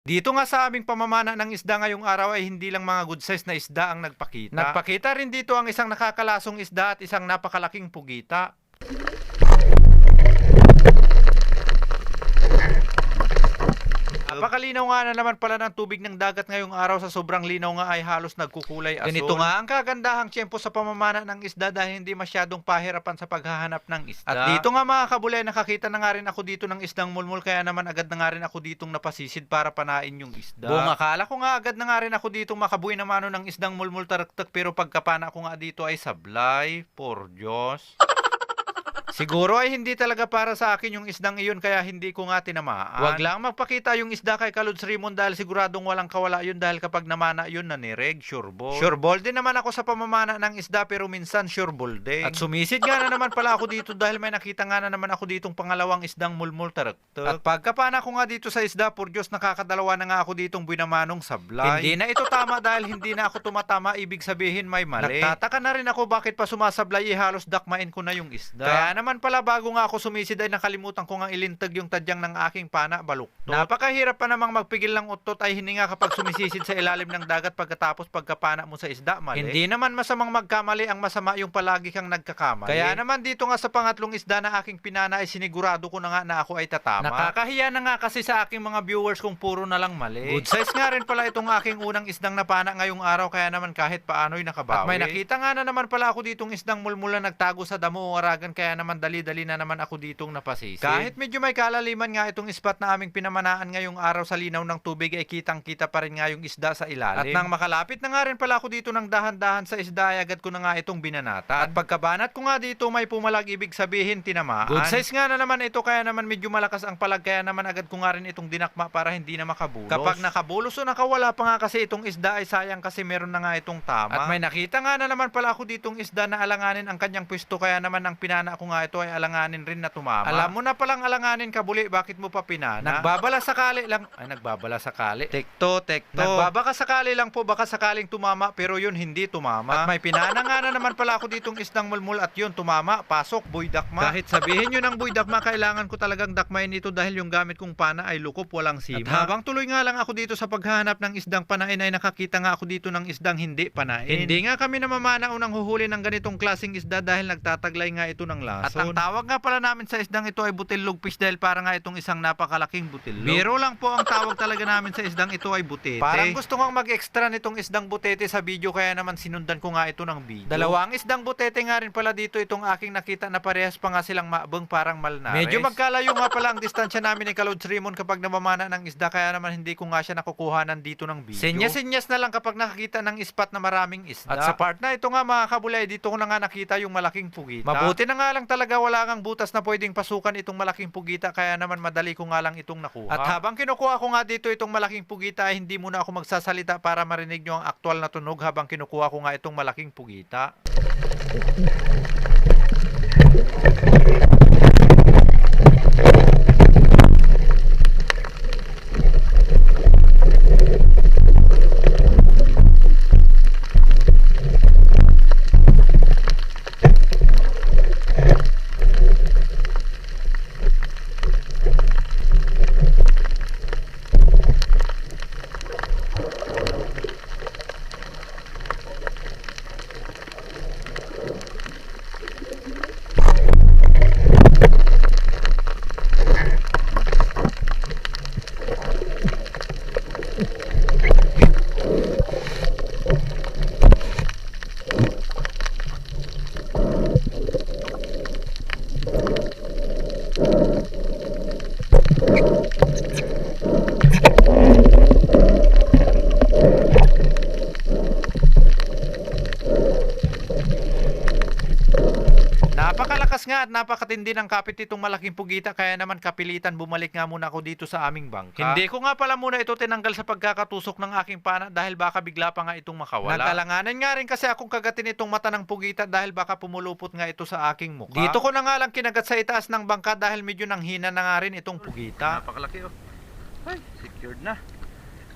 Dito nga sa aming pamamana ng isda ngayong araw ay hindi lang mga good size na isda ang nagpakita. Nagpakita rin dito ang isang nakakalasong isda at isang napakalaking pugita. Napakalinaw nga na naman pala ng tubig ng dagat ngayong araw, sa sobrang linaw nga ay halos nagkukulay asul. Ganito nga ang kagandahang tiyempo sa pamamana ng isda dahil hindi masyadong pahirapan sa paghahanap ng isda. At dito nga mga kabulay, nakakita na nga rin ako dito ng isdang mulmul, kaya naman agad na nga rin ako ditong napasisid para panain yung isda. Buong akala ko nga agad na nga rin ako ditong makabuhay na mano ng isdang mulmul taraktak, pero pagkapana ko nga dito ay sablay, por Diyos. Siguro ay hindi talaga para sa akin yung isdang iyon, kaya hindi ko nga tinamaan. Wag lang magpakita yung isda kay Kalods Raymond dahil siguradong walang kawala yun, dahil kapag namana yun nanireg, sureball. Sureball din naman ako sa pamamana ng isda, pero minsan sureball din. At sumisid nga na naman pala ako dito dahil may nakita nga na naman ako ditong pangalawang isdang mulmul taraktak. At pagkapana ko nga dito sa isda, por Diyos, nakakadalawa na nga ako ditong binamanong sablay. Hindi na ito tama dahil hindi na ako tumatama, ibig sabihin may mali. Nagtataka na rin ako bakit pa sumasablay, halos dakmain ko na yung isda. Kaya naman pala bago nga ako sumisid ay nakalimutan ko nga ilintag yung tadyang ng aking pana, baluktot. Napakahirap pa namang magpigil ng utot ay hininga kapag sumisisid sa ilalim ng dagat pagkatapos pagkapana mo sa isda, mali. Hindi naman masamang magkamali, ang masama yung palagi kang nagkakamali. Kaya naman dito nga sa pangatlong isda na aking pinana ay sinigurado ko na nga na ako ay tatama. Nakakahiya na nga kasi sa aking mga viewers kung puro na lang mali. Good size nga rin pala itong aking unang isdang napana ngayong araw, kaya naman kahit paano'y nakabawi. At may nakita nga na naman pala ako ditong isdang mulmula nagtago sa damo o aragan, kaya naman dali-dali na naman ako ditong napasisid. Kahit medyo may kalaliman nga itong spot na aming pinamanaan ngayong araw, sa linaw ng tubig ay kitang-kita pa rin nga yung isda sa ilalim. At nang makalapit na nga rin pala ako dito ng dahan-dahan sa isda ay agad ko na nga itong binanatan. At pagkabanat ko nga dito may pumalag, ibig sabihin tinamaan. Good size nga na naman ito, kaya naman medyo malakas ang palag, kaya naman agad ko nga rin itong dinakma para hindi na makabulos. Kapag nakabulos o nakawala pa nga kasi itong isda ay sayang kasi meron na nga itong tama. At may nakita nga na naman pala ako ditong isda na alanganin ang kanyang pwesto, kaya naman ang pinana ko nga ito ay alanganin rin na tumama. Alam mo na palang alanganin, kabuli, bakit mo pa pinana? Nagbabala sakali lang. Ay, nagbabala sakali. Tekto. Nagbabaka sakali lang po, baka sakaling tumama, pero yun hindi tumama. At may pinana nga na naman pala ako ditong isdang mulmul at yun tumama, pasok, boy dakma. Kahit sabihin nyo ng boy dakma, kailangan ko talagang dakmain ito dahil yung gamit kong pana ay lukop, walang sima. At habang tuloy nga lang ako dito sa paghahanap ng isdang panain ay nakakita nga ako dito ng isdang hindi panain. Hindi nga kami namamana unang huhuli ng ganitong klaseng isda dahil nagtataglay nga ito ng lason. At ang tawag nga pala namin sa isdang ito ay butillog fish dahil para nga itong isang napakalaking butillog. Biro lang po, ang tawag talaga namin sa isdang ito ay butete. Parang gusto kong mag-extra nitong isdang butete sa video, kaya naman sinundan ko nga ito ng video. Dalawang isdang butete nga rin pala dito itong aking nakita na parehas pa nga silang maabang, parang malnares. Medyo magkalayo nga pala ang distansya namin ni Kalods Raymond kapag namamana ng isda, kaya naman hindi ko nga siya nakukuhanan dito ng video. Senyas-senyas na lang kapag nakakita ng spot na maraming isda. At sa part na ito nga mga kabulay, dito ko na nga nakita yung malaking pugita. Mabuti na nga lang talaga wala kang butas na pwedeng pasukan itong malaking pugita, kaya naman madali ko nga lang itong nakuha. At habang kinukuha ko nga dito itong malaking pugita ay hindi muna ako magsasalita para marinig nyo ang aktual na tunog habang kinukuha ko nga itong malaking pugita. Napakalakas nga at napakatindi ng kapit itong malaking pugita, kaya naman kapilitan bumalik nga muna ako dito sa aming bangka. Hindi ko nga pala muna ito tinanggal sa pagkakatusok ng aking pana dahil baka bigla pa nga itong makawala. Nag-alanganan nga rin kasi akong kagatin itong mata ng pugita dahil baka pumulupot nga ito sa aking mukha. Dito ko na nga lang kinagat sa itaas ng bangka dahil medyo nanghina na nga rin itong pugita. Napakalaki oh. Ay, secured na.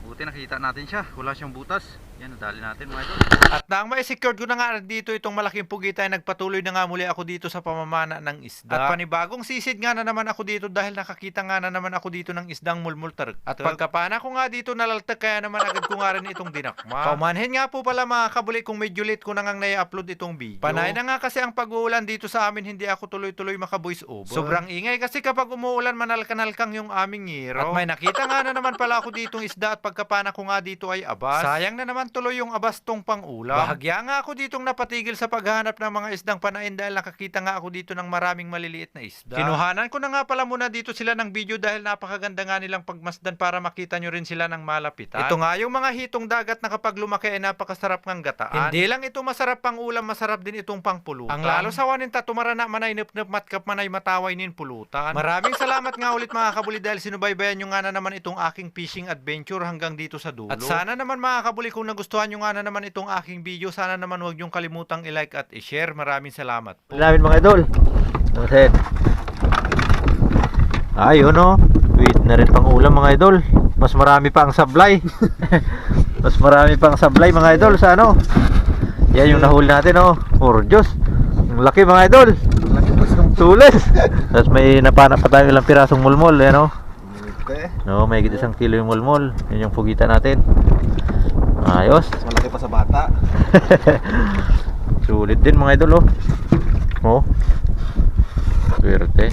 Buti nakita natin siya, wala siyang butas. Yan, nadali natin mga idol. At nang ma-secured ko na nga dito itong malaking pugita, nagpatuloy na nga muli ako dito sa pamamana ng isda. At panibagong sisid nga na naman ako dito dahil nakakita nga na naman ako dito ng isdang mulmultar. At pagkapana ko nga dito nalaltag, kaya naman agad ko nga rin itong dinakma. Paumanhin nga po pala mga kabuli kung medyo late ko na nga na-upload itong video. Panay na nga kasi ang pag-uulan dito sa amin, hindi ako tuloy-tuloy maka-voice over. Sobrang ingay kasi kapag umuulan, manalkanalkang yung aming ngiro. At may nakita nga na naman pala ako ditong isda, at pagkapana ko nga dito ay abas. Sayang na naman tuloy yung abas tong pang-ulam. Bahagya nga ako ditong napatigil sa paghahanap ng mga isdang panain dahil nakakita nga ako dito ng maraming maliliit na isda. Kinuhanan ko na nga pala muna dito sila ng video dahil napakaganda nga nilang pagmasdan para makita nyo rin sila ng malapitan. Ito nga yung mga hitong dagat na kapag lumaki ay napakasarap ng gataan. Hindi lang ito masarap pang ulam, masarap din itong pangpulutan. Ang lalo sa wanin tumarana manay nipnip matkap manay mataway nin pulutan. Maraming salamat nga ulit mga kabuli dahil sinubaybayan nyo nga na naman itong aking fishing adventure hanggang dito sa dulo. At sana naman mga kabuli kung nagustuhan nyo nga na naman itong aking video, sana naman huwag nyong kalimutang i-like at i-share. Maraming salamat po. Namin mga idol. Ayun oh. Wait na rin pang ulam mga idol. Mas marami pa ang sablay. Mas marami pang sablay mga idol sa ano. Yan yung nahuli natin oh. For Diyos. Ang laki mga idol. Tulis. Tapos may napana pa tayo ilang pirasong mulmol. Yan oh. No, may higit 1 kilo yung mulmol. Yan yung pugita natin. Ayos. Malaki pa sa bata. Sulit din mga idol oh. Oh. Swerte.